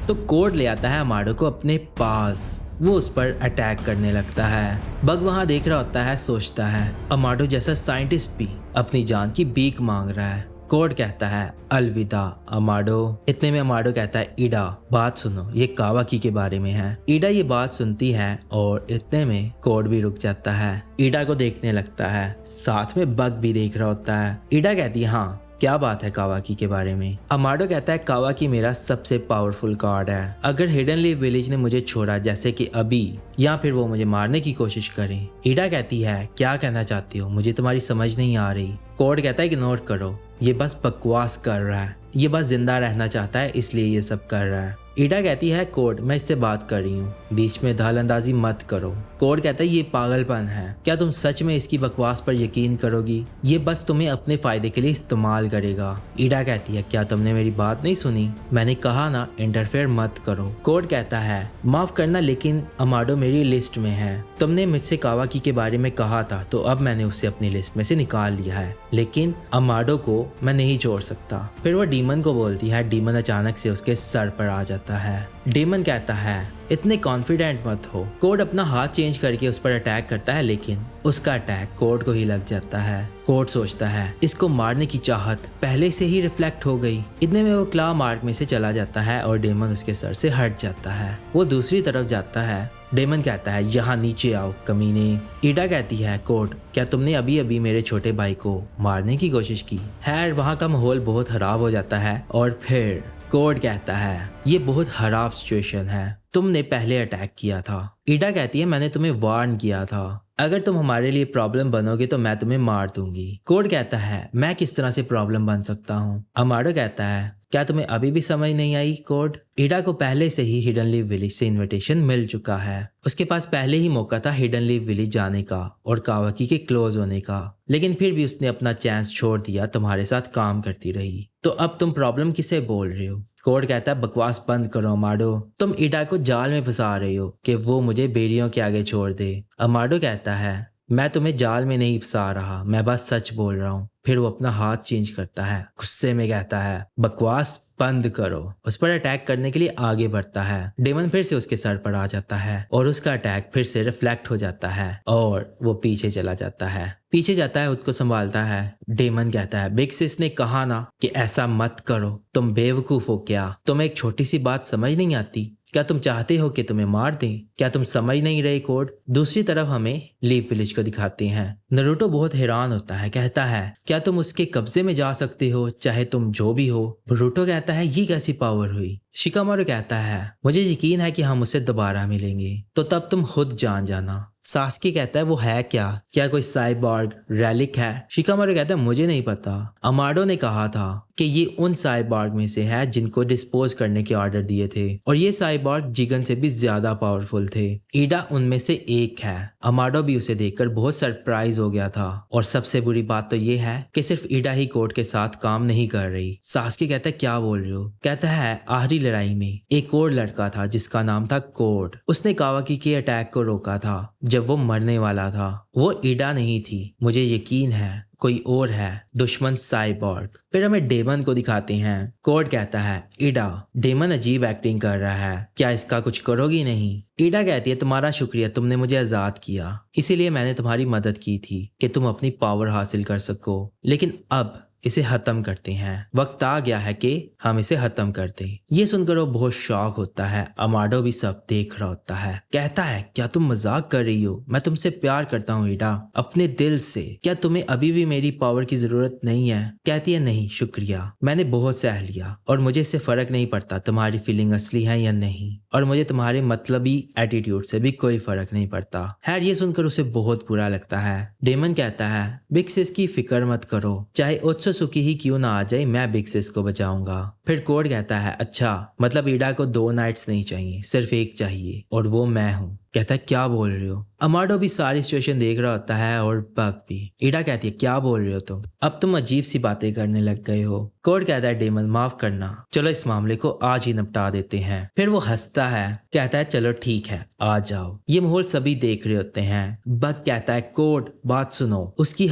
तो कोड ले आता है अमाडो को अपने पास। वो उस पर अटैक करने लगता है। बग वहां देख रहा होता है, सोचता है अमाडो जैसा साइंटिस्ट भी अपनी जान की भीख मांग रहा है। कोड कहता है अलविदा अमाडो। इतने में अमाडो कहता है ईडा बात सुनो, ये कावाकी के बारे में है। ईडा ये बात सुनती है और इतने में कोड भी रुक जाता है। ईडा को देखने लगता है, साथ में बग भी देख रहा होता है। ईडा कहती है हाँ क्या बात है कावाकी के बारे में। अमाडो कहता है कावाकी मेरा सबसे पावरफुल कार्ड है। अगर हिडन लीफ विलेज ने मुझे छोड़ा जैसे कि अभी, या फिर वो मुझे मारने की कोशिश करें। ईडा कहती है क्या कहना चाहती हो, मुझे तुम्हारी समझ नहीं आ रही। कोड कहता है इग्नोर करो, ये बस बकवास कर रहा है, ये बस जिंदा रहना चाहता है इसलिए ये सब कर रहा है। ईडा कहती है कोड मैं इससे बात कर रही हूँ, बीच में दखल अंदाजी मत करो। कोड कहता है ये पागलपन है, क्या तुम सच में इसकी बकवास पर यकीन करोगी? ये बस तुम्हें अपने फायदे के लिए इस्तेमाल करेगा। ईडा कहती है क्या तुमने मेरी बात नहीं सुनी? मैंने कहा ना इंटरफेयर मत करो। कोड कहता है माफ करना लेकिन अमाडो मेरी लिस्ट में है। तुमने मुझसे कावाकी के बारे में कहा था तो अब मैंने उसे अपनी लिस्ट में से निकाल लिया है, लेकिन अमाडो को मैं नहीं छोड़ सकता। फिर वो डीमन को बोलती है, डीमन अचानक से उसके सर पर आ जाता है। डीमन कहता है इतने कॉन्फिडेंट मत हो। कोड अपना हाथ चेंज करके उस पर अटैक करता है, लेकिन उसका अटैक कोड को ही लग जाता है। कोड सोचता है इसको मारने की चाहत पहले से ही रिफ्लेक्ट हो गई। इतने में वो क्ला मार्क में से चला जाता है और डेमन उसके सर से हट जाता है। वो दूसरी तरफ जाता है। डेमन कहता है यहाँ नीचे आओ कमीने। ईडा कहती है कोड क्या तुमने अभी अभी मेरे छोटे भाई को मारने की कोशिश की? खैर वहाँ का माहौल बहुत खराब हो जाता है और फिर कोड कहता है ये बहुत खराब सिचुएशन है, तुमने पहले अटैक किया था। ईडा कहती है मैंने तुम्हें वार्न किया था, अगर तुम हमारे लिए प्रॉब्लम बनोगे तो मैं तुम्हें मार दूंगी। कोड कहता है मैं किस तरह से प्रॉब्लम बन सकता हूँ? अमाडो कहता है क्या तुम्हें अभी भी समझ नहीं आई? कोड ईडा को पहले से ही हिडन लीफ विलेज से इनविटेशन मिल चुका है। उसके पास पहले ही मौका था हिडन लीफ विलेज जाने का और कावाकी के क्लोज होने का, लेकिन फिर भी उसने अपना चांस छोड़ दिया, तुम्हारे साथ काम करती रही। तो अब तुम प्रॉब्लम किसे बोल रहे हो? कोड कहता है बकवास बंद करो अमाडो, तुम ईडा को जाल में फंसा रहे हो कि वो मुझे बेड़ियों के आगे छोड़ दे। अमाडो कहता है मैं तुम्हें जाल में नहीं फंसा रहा, मैं बस सच बोल रहा हूँ। फिर वो अपना हाथ चेंज करता है, गुस्से में कहता है बकवास बंद करो। उस पर अटैक करने के लिए आगे बढ़ता है। डेमन फिर से उसके सर पर आ जाता है और उसका अटैक फिर से रिफ्लेक्ट हो जाता है और वो पीछे चला जाता है। पीछे जाता है, उसको संभालता है। डेमन कहता है बिग सिस ने कहा ना कि ऐसा मत करो, तुम बेवकूफ हो क्या? तुम्हें एक छोटी सी बात समझ नहीं आती? क्या तुम चाहते हो कि तुम्हें मार दें? क्या तुम समझ नहीं रहे? कोड दूसरी तरफ हमें लीफ विलेज को दिखाते हैं। नरूटो बहुत हैरान होता है, कहता है क्या तुम उसके कब्जे में जा सकते हो चाहे तुम जो भी हो? बोरुटो कहता है ये कैसी पावर हुई? शिकामारू कहता है मुझे यकीन है कि हम उससे दोबारा मिलेंगे, तो तब तुम खुद जान जाना। सास्की कहता है वो है क्या कोई साइबॉर्ग रेलिक है? शिकामारू कहता है मुझे नहीं पता, अमाडो ने कहा था कि ये उन साइबॉर्ग में से है जिनको डिस्पोज करने के ऑर्डर दिए थे, और ये साइबॉर्ग जिगन से भी ज्यादा पावरफुल थे। ईडा उनमें से एक है। अमाडो भी उसे देखकर बहुत सरप्राइज हो गया था, और सबसे बुरी बात तो ये है कि सिर्फ ईडा ही कोड के साथ काम नहीं कर रही। सास्की कहता है क्या बोल रहे हो? कहता है आखिरी लड़ाई में एक और लड़का था जिसका नाम था कोड, उसने कावाकी के अटैक को रोका था जब वो मरने वाला था। वो ईडा नहीं थी, मुझे यकीन है कोई और है, दुश्मन साइबॉर्ग। फिर हमें डेमन को दिखाते हैं। कोड कहता है ईडा डेमन अजीब एक्टिंग कर रहा है, क्या इसका कुछ करोगी नहीं? ईडा कहती है तुम्हारा शुक्रिया, तुमने मुझे आजाद किया, इसीलिए मैंने तुम्हारी मदद की थी कि तुम अपनी पावर हासिल कर सको, लेकिन अब इसे खत्म करते हैं। वक्त आ गया है कि हम इसे खत्म कर दें। ये सुनकर वो बहुत शॉक होता है। अमाडो भी सब देख रहा होता है, कहता है क्या तुम मजाक कर रही हो? मैं तुमसे प्यार करता हूँ ईडा, अपने दिल से। क्या तुम्हें अभी भी मेरी पावर की जरूरत नहीं है? कहती है नहीं शुक्रिया, मैंने बहुत सह लिया और मुझे इससे फर्क नहीं पड़ता तुम्हारी फीलिंग असली है या नहीं, और मुझे तुम्हारे मतलबी एटीट्यूड से भी कोई फर्क नहीं पड़ता। खैर ये सुनकर उसे बहुत बुरा लगता है। डेमन कहता है बिग सिस की फिक्र मत करो, चाहे ओत्सुकी ही क्यों ना आ जाए, मैं बिग सिस को बचाऊंगा। फिर कोड कहता है अच्छा मतलब ईडा को 2 नाइट्स नहीं चाहिए, सिर्फ एक चाहिए, और वो मैं हूँ। कहता है क्या बोल रहे हो? अमाडो भी सारी सिचुएशन देख रहा होता है और बग भी। ईडा कहती है क्या बोल रहे हो तुम? अब तुम अजीब सी बातें करने लग गए हो। कोड कहता है डेमन माफ करना, चलो इस मामले को आज ही निपटा देते हैं। फिर वो हंसता है, कहता है चलो ठीक है आ जाओ। ये माहौल सभी देख रहे होते हैं। बग कहता है कोड बात सुनो, उसकी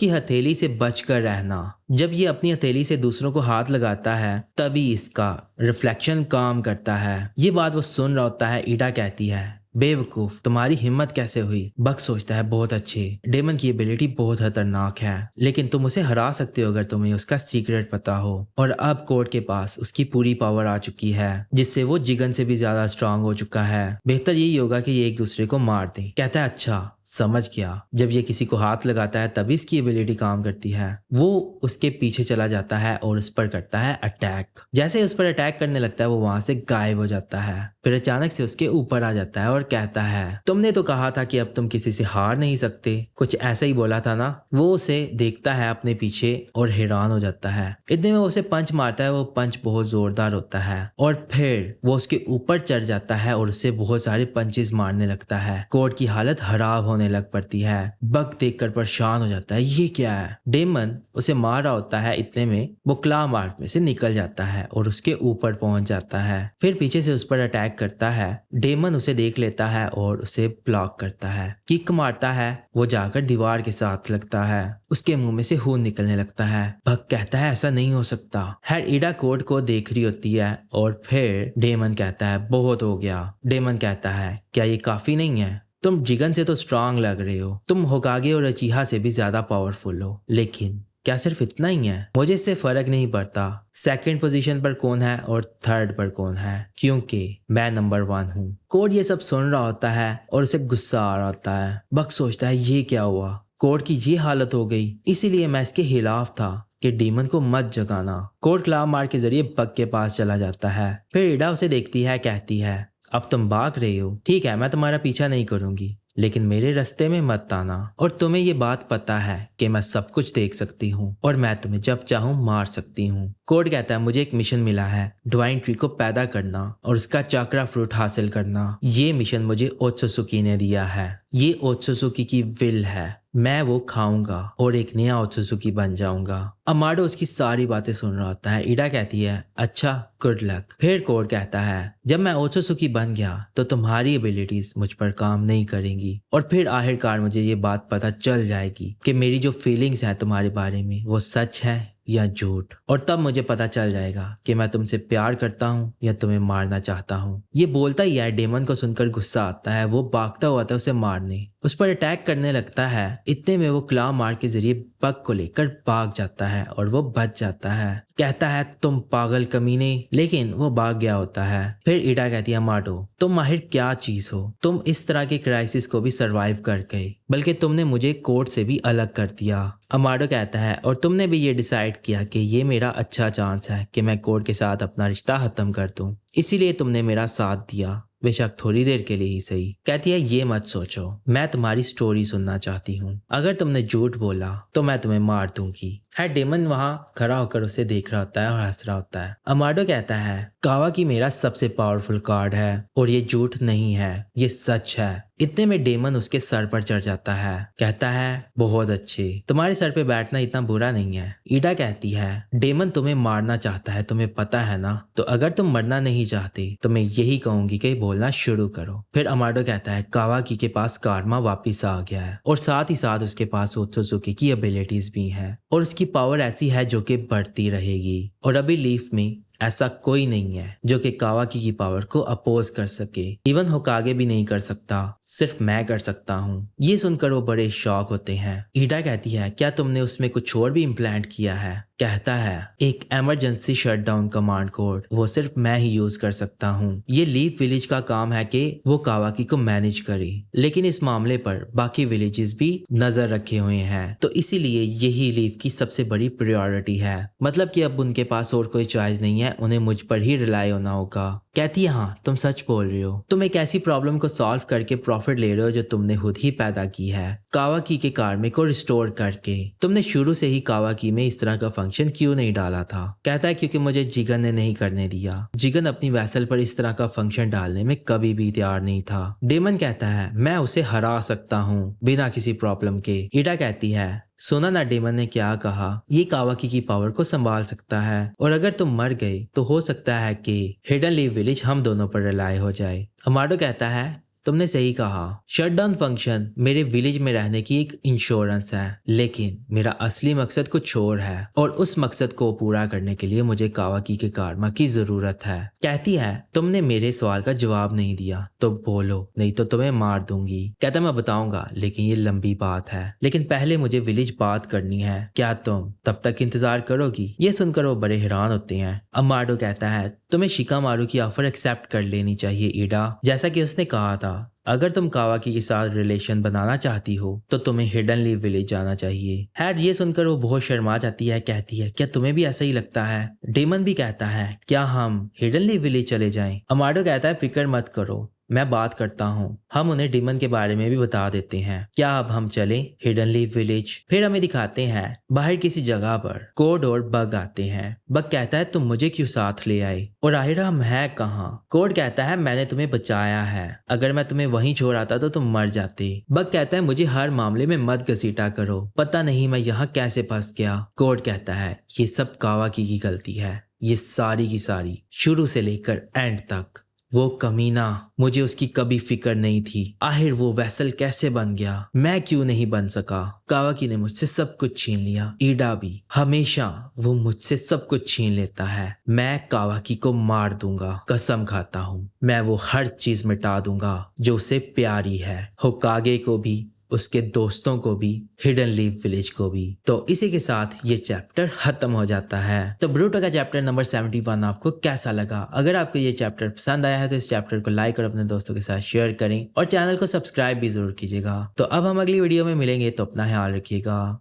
हथेली से बचकर रहना, जब ये अपनी हथेली से दूसरों को हाथ लगाता है तभी इसका रिफ्लेक्शन काम करता है। ये बात वो सुन रहा होता है। ईडा कहती है, बेवकूफ, तुम्हारी हिम्मत कैसे हुई? बक सोचता है, बहुत अच्छी। डेमन की एबिलिटी बहुत खतरनाक है, लेकिन तुम उसे हरा सकते हो अगर तुम्हें उसका सीक्रेट पता हो। और अब कोड के पास उसकी पूरी पावर आ चुकी है, जिससे वो जिगन से भी ज्यादा स्ट्रांग हो चुका है। बेहतर यही होगा कि ये एक दूसरे को मार दें। कहता है, अच्छा समझ गया। जब ये किसी को हाथ लगाता है तभी इसकी एबिलिटी काम करती है। वो उसके पीछे चला जाता है और उस पर करता है अटैक। जैसे ही उस पर अटैक करने लगता है वो वहां से गायब हो जाता है। फिर अचानक से उसके ऊपर आ जाता है और कहता है, तुमने तो कहा था कि अब तुम किसी से हार नहीं सकते, कुछ ऐसा ही बोला था ना। वो उसे देखता है अपने पीछे और हैरान हो जाता है। इतने में वो उसे पंच मारता है। वो पंच बहुत जोरदार होता है और फिर वो उसके ऊपर चढ़ जाता है और उसे बहुत सारे पंचेस मारने लगता है। कोड की हालत खराब होने लग पड़ती है। बग देखकर परेशान हो जाता है, ये क्या है? डेमन उसे मार रहा होता है। इतने में वो क्ला मार्क में से निकल जाता है और उसके ऊपर पहुंच जाता है। फिर पीछे से उस पर अटैक करता है। डेमन उसे देख लेता है और उसे ब्लॉक करता है, किक मारता है। वो जाकर दीवार के साथ लगता है। उसके मुंह में से खून निकलने लगता है। बग कहता है, ऐसा नहीं हो सकता। खैर ईडा कोड को देख रही होती है और फिर डेमन कहता है, बहुत हो गया। डेमन कहता है, क्या ये काफी नहीं है? तुम जिगन से तो स्ट्रांग लग रहे हो, तुम होकागे और अचीहा से भी ज्यादा पावरफुल हो, लेकिन क्या सिर्फ इतना ही है? मुझे इससे फर्क नहीं पड़ता सेकंड पोजीशन पर कौन है और थर्ड पर कौन है, क्योंकि मैं नंबर 1 हूँ। कोड ये सब सुन रहा होता है और उसे गुस्सा आ रहा होता है। बक सोचता है, ये क्या हुआ? कोड की ये हालत हो गई, इसीलिए मैं इसके खिलाफ था कि डीमन को मत जगाना। कोड क्लाव मार के जरिए बक के पास चला जाता है। फिर ईडा उसे देखती है, कहती है, अब तुम भाग रही हो, ठीक है, मैं तुम्हारा पीछा नहीं करूंगी, लेकिन मेरे रास्ते में मत आना। और तुम्हें ये बात पता है कि मैं सब कुछ देख सकती हूँ और मैं तुम्हें जब चाहूँ मार सकती हूँ। कोड कहता है, मुझे एक मिशन मिला है, डिवाइन ट्री को पैदा करना और उसका चाक्रा फ्रूट हासिल करना। ये मिशन मुझे ओत्सुसुकी ने दिया है। ये ओत्सुसुकी की विल है। मैं वो खाऊंगा और एक नया ओत्सुसुकी बन जाऊंगा। अमाडो उसकी सारी बातें सुन रहा होता है। ईडा कहती है, अच्छा, गुड लक। फिर कोड कहता है, जब मैं ओत्सुसुकी बन गया तो तुम्हारी एबिलिटीज मुझ पर काम नहीं करेंगी और फिर आखिरकार मुझे ये बात पता चल जाएगी कि मेरी जो फीलिंग्स हैं तुम्हारे बारे में वो सच है या झूठ। और तब मुझे पता चल जाएगा कि मैं तुमसे प्यार करता हूँ या तुम्हें मारना चाहता हूँ। ये बोलता ही है। डेमन को सुनकर गुस्सा आता है। वो भागता हुआ था उसे मारने, उस पर अटैक करने लगता है। इतने में वो क्लाव मार के जरिए बग को लेकर भाग जाता है और वो बच जाता है। कहता है, तुम पागल कमीने, लेकिन वो भाग गया होता है। फिर ईडा कहती है, माडो, तुम माहिर क्या चीज हो? तुम इस तरह के क्राइसिस को भी सरवाइव कर गए, बल्कि तुमने मुझे कोर्ट से भी अलग कर दिया। अमाडो कहता है, और तुमने भी ये डिसाइड किया कि ये मेरा अच्छा चांस है कि मैं कोर्ट के साथ अपना रिश्ता खत्म कर दूं, इसीलिए तुमने मेरा साथ दिया, बेशक थोड़ी देर के लिए ही सही। कहती है, ये मत सोचो, मैं तुम्हारी स्टोरी सुनना चाहती हूँ। अगर तुमने झूठ बोला तो मैं तुम्हें मार दूंगी। है डेमन वहां खड़ा होकर उसे देख रहा होता है और हंस रहा होता है। अमाडो कहता है, कावाकी मेरा सबसे पावरफुल कार्ड है और ये झूठ नहीं है, ये सच है। इतने में डेमन उसके सर पर चढ़ जाता है। कहता है, बहुत अच्छे, तुम्हारे सर पे बैठना इतना बुरा नहीं है। ईडा कहती है, डेमन तुम्हें मारना चाहता है, तुम्हें पता है ना, तो अगर तुम मरना नहीं चाहते तो मैं यही कहूंगी कि बोलना शुरू करो। फिर अमाडो कहता है, कावाकी के पास कारमा वापिस आ गया है और साथ ही साथ उसके पास ओत्सुसुकी की एबिलिटीज भी हैं और उसकी पावर ऐसी है जो कि बढ़ती रहेगी। और अभी लीफ में ऐसा कोई नहीं है जो कि कावाकी की पावर को अपोज कर सके। इवन होकागे भी नहीं कर सकता, सिर्फ मैं कर सकता हूँ। ये सुनकर वो बड़े शॉक होते हैं। ईडा कहती है, क्या तुमने उसमें कुछ और भी इम्प्लांट किया है? कहता है, एक इमरजेंसी शटडाउन कमांड कोड, वो सिर्फ मैं ही यूज कर सकता हूँ। ये लीफ विलेज का काम है कि वो कावाकी को मैनेज करे, लेकिन इस मामले पर बाकी विलेजेस भी नजर रखे हुए हैं, तो इसीलिए यही लीफ की सबसे बड़ी प्रायोरिटी है। मतलब कि अब उनके पास और कोई चॉइस नहीं है, उन्हें मुझ पर ही रिलाई होना होगा। कहती है, हाँ तुम सच बोल रही हो, तुम एक ऐसी प्रॉब्लम को सॉल्व करके प्रॉफिट ले रहे हो जो तुमने खुद ही पैदा की है, कावाकी के कार्मे को रिस्टोर करके। तुमने शुरू से ही कावाकी में इस तरह का फंक्शन क्यों नहीं डाला था? कहता है, क्योंकि मुझे जिगन ने नहीं करने दिया। जिगन अपनी वैसल पर इस तरह का फंक्शन डालने में कभी भी तैयार नहीं था। डेमन कहता है, मैं उसे हरा सकता हूँ बिना किसी प्रॉब्लम के। ईडा कहती है, सुना ना डेमन ने क्या कहा, ये कावाकी की पावर को संभाल सकता है और अगर तुम मर गए तो हो सकता है कि हिडन लीफ विलेज हम दोनों पर रिलाई हो जाए। अमाडो कहता है, तुमने सही कहा। शटडाउन फंक्शन मेरे विलेज में रहने की एक इंश्योरेंस है, लेकिन मेरा असली मकसद कुछ और है और उस मकसद को पूरा करने के लिए मुझे कावाकी के कारमा की जरूरत है। कहती है तुमने मेरे सवाल का जवाब नहीं दिया तो बोलो, नहीं तो तुम्हें मार दूंगी। कहता मैं बताऊंगा, लेकिन ये लंबी बात है, लेकिन पहले मुझे विलेज बात करनी है। क्या तुम तब तक इंतजार करोगी? ये सुनकर वो बड़े हैरान होते हैं। अमाडो कहता है तुम्हें शिकामारू की ऑफर एक्सेप्ट कर लेनी चाहिए ईडा। जैसा कि उसने कहा था, अगर तुम कावाकी के साथ रिलेशन बनाना चाहती हो तो तुम्हें हिडन लीफ विलेज जाना चाहिए। हैड ये सुनकर वो बहुत शर्मा जाती है। कहती है क्या तुम्हें भी ऐसा ही लगता है? डेमन भी कहता है क्या हम हिडन लीफ विलेज चले जाएं? अमाडो कहता है फिक्र मत करो, मैं बात करता हूँ, हम उन्हें डिमन के बारे में भी बता देते हैं। क्या अब हम चले हिडन लीफ विलेज? फिर हमें दिखाते हैं बाहर किसी जगह पर कोड और बग आते हैं। बग कहता है तुम मुझे क्यों साथ ले आए? और आहिरा मैं कहाँ? कोड कहता है मैंने तुम्हें बचाया है, अगर मैं तुम्हें वहीं छोड़ आता तो तुम मर जाते। बग कहता है मुझे हर मामले में मत घसीटा करो, पता नहीं मैं यहाँ कैसे फंस गया। कोड कहता है ये सब कावाकी की गलती है, ये सारी की सारी शुरू से लेकर एंड तक। वो कमीना, मुझे उसकी कभी फिक्र नहीं थी। आखिर वो वैसल कैसे बन गया? मैं क्यों नहीं बन सका? कावाकी ने मुझसे सब कुछ छीन लिया। ईडा भी, हमेशा वो मुझसे सब कुछ छीन लेता है। मैं कावाकी को मार दूंगा, कसम खाता हूँ। मैं वो हर चीज मिटा दूंगा जो उसे प्यारी है, होकागे को भी, उसके दोस्तों को भी, हिडन लीफ विलेज को भी। तो इसी के साथ ये चैप्टर खत्म हो जाता है। तो ब्रूटो का चैप्टर नंबर 71 आपको कैसा लगा? अगर आपको ये चैप्टर पसंद आया है तो इस चैप्टर को लाइक और अपने दोस्तों के साथ शेयर करें और चैनल को सब्सक्राइब भी जरूर कीजिएगा। तो अब हम अगली वीडियो में मिलेंगे, तो अपना ख्याल रखिएगा।